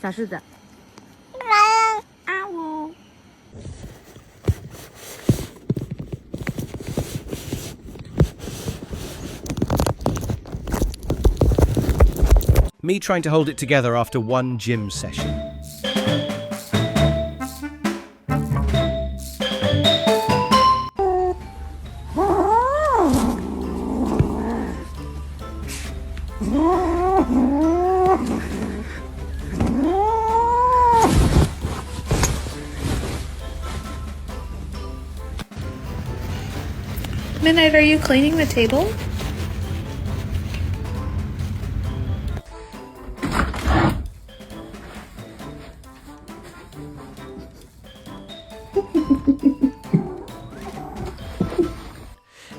小狮子。啊呜。Me trying to hold it together after one gym session. Midnight, are you cleaning the table?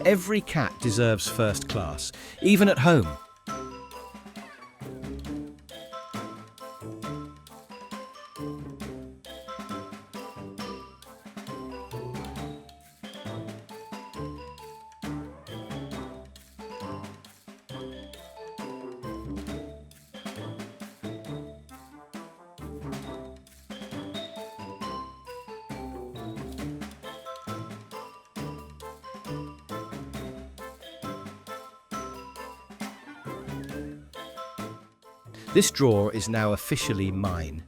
Every cat deserves first class, even at home. This drawer is now officially mine.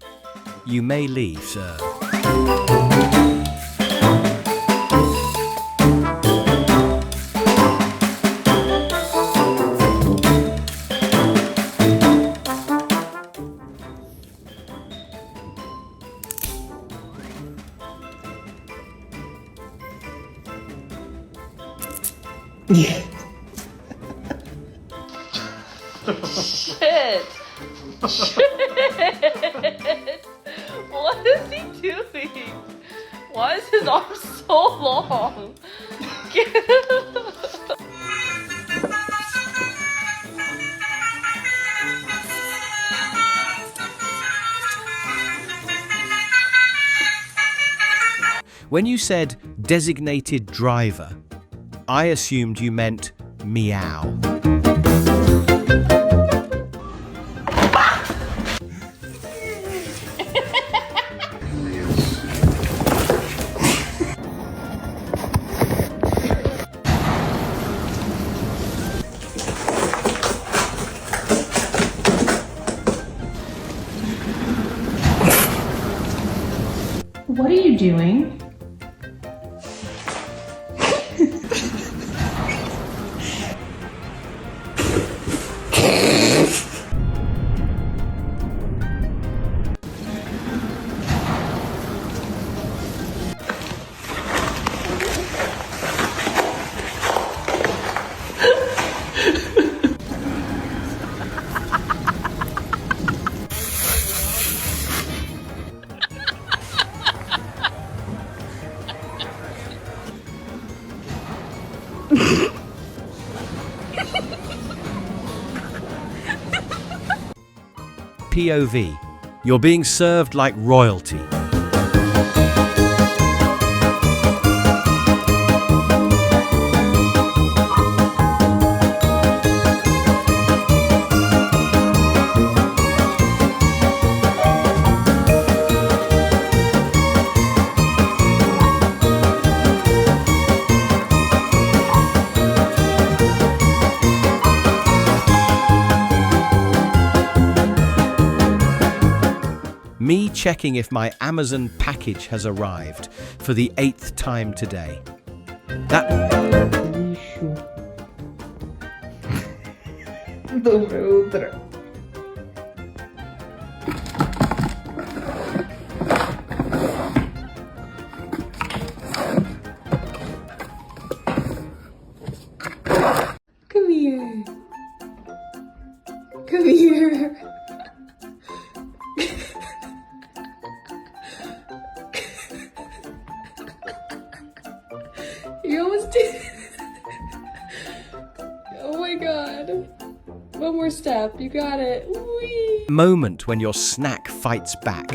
You may leave, sir. Shit! Shit! What is he doing? Why is his arm so long? When you said designated driver, I assumed you meant meow. What are you doing? POV. You're being served like royalty. Me checking if my Amazon package has arrived for the 8th time today. Доброе утро. Come here. Come here. You almost did. Oh my god. One more step. You got it. Whee! Moment when your snack fights back.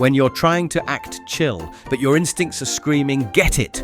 When you're trying to act chill, but your instincts are screaming, "Get it!"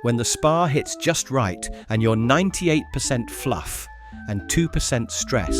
When the spar hits just right and you're 98% fluff and 2% stress.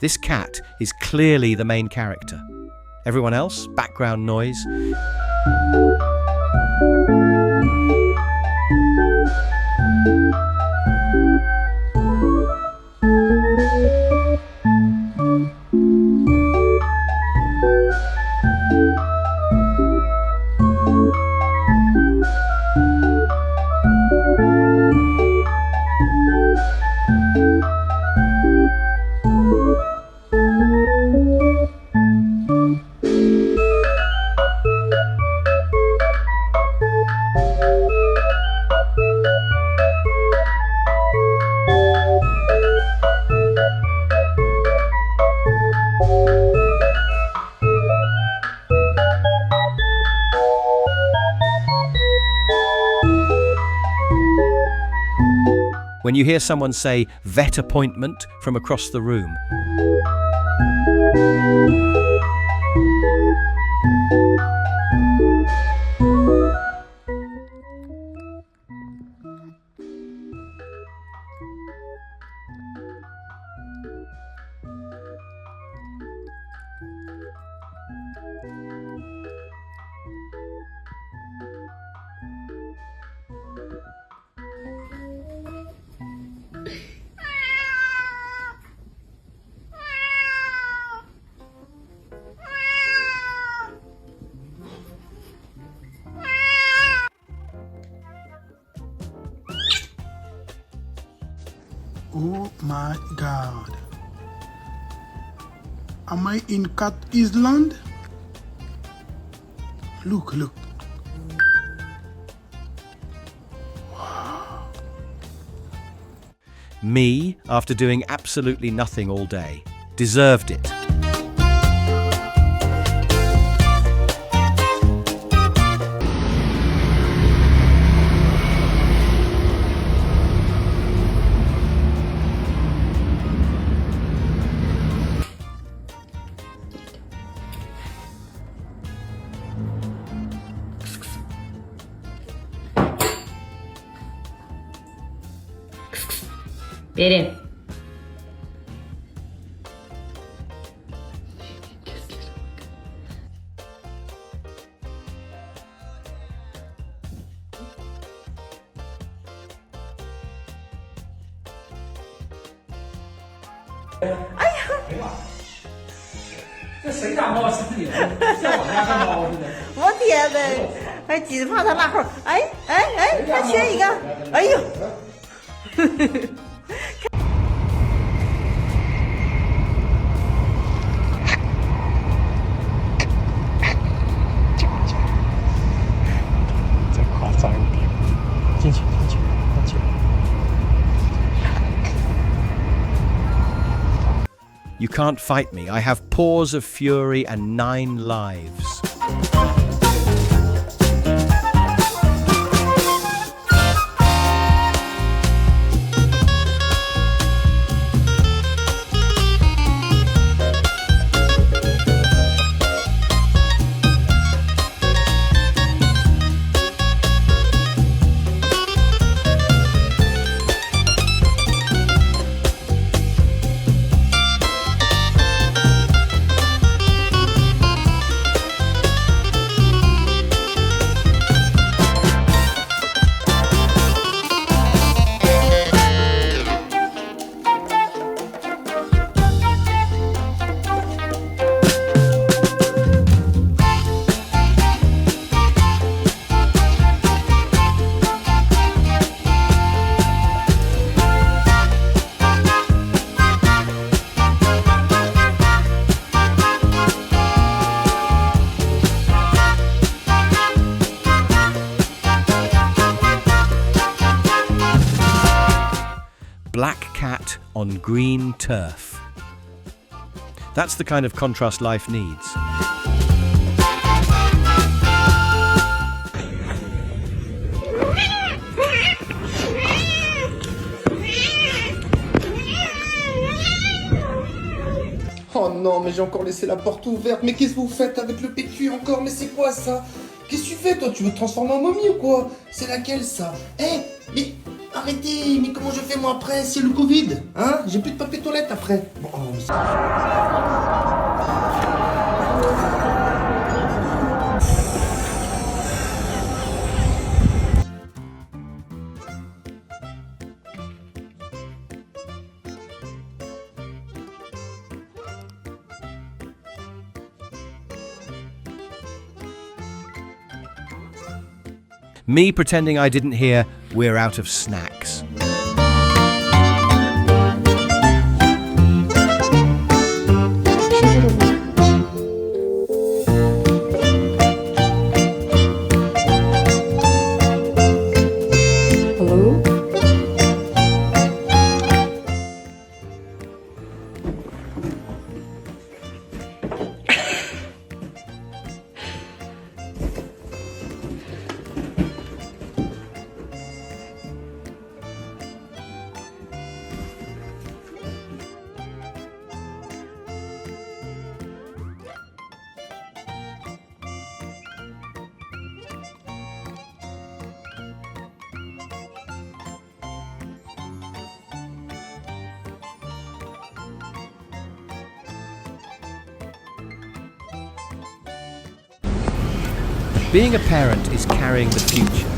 This cat is clearly the main character. Everyone else, background noise. When you hear someone say vet appointment from across the room. Oh my God. Am I in Cat Island? Look. Me, after doing absolutely nothing all day, deserved it. Bere.我天呐，还挤着怕他拉后，哎，还缺一个，哎呦。再夸张一点。can't fight me. I have paws of fury and 9 lives. Black cat on green turf. That's the kind of contrast life needs. Oh non, mais j'ai encore laissé la porte ouverte. Mais qu'est-ce que vous faites avec le PQ encore? Mais c'est quoi ça? Qu'est-ce que tu fais toi? Tu veux te transformer en momie ou quoi? C'est laquelle ça? Mais arrêtez, mais comment je fais moi après? C'est le Covid, hein? J'ai plus de papier toilette après. Bon, Me pretending I didn't hear, we're out of snacks. Hello? Being a parent is carrying the future.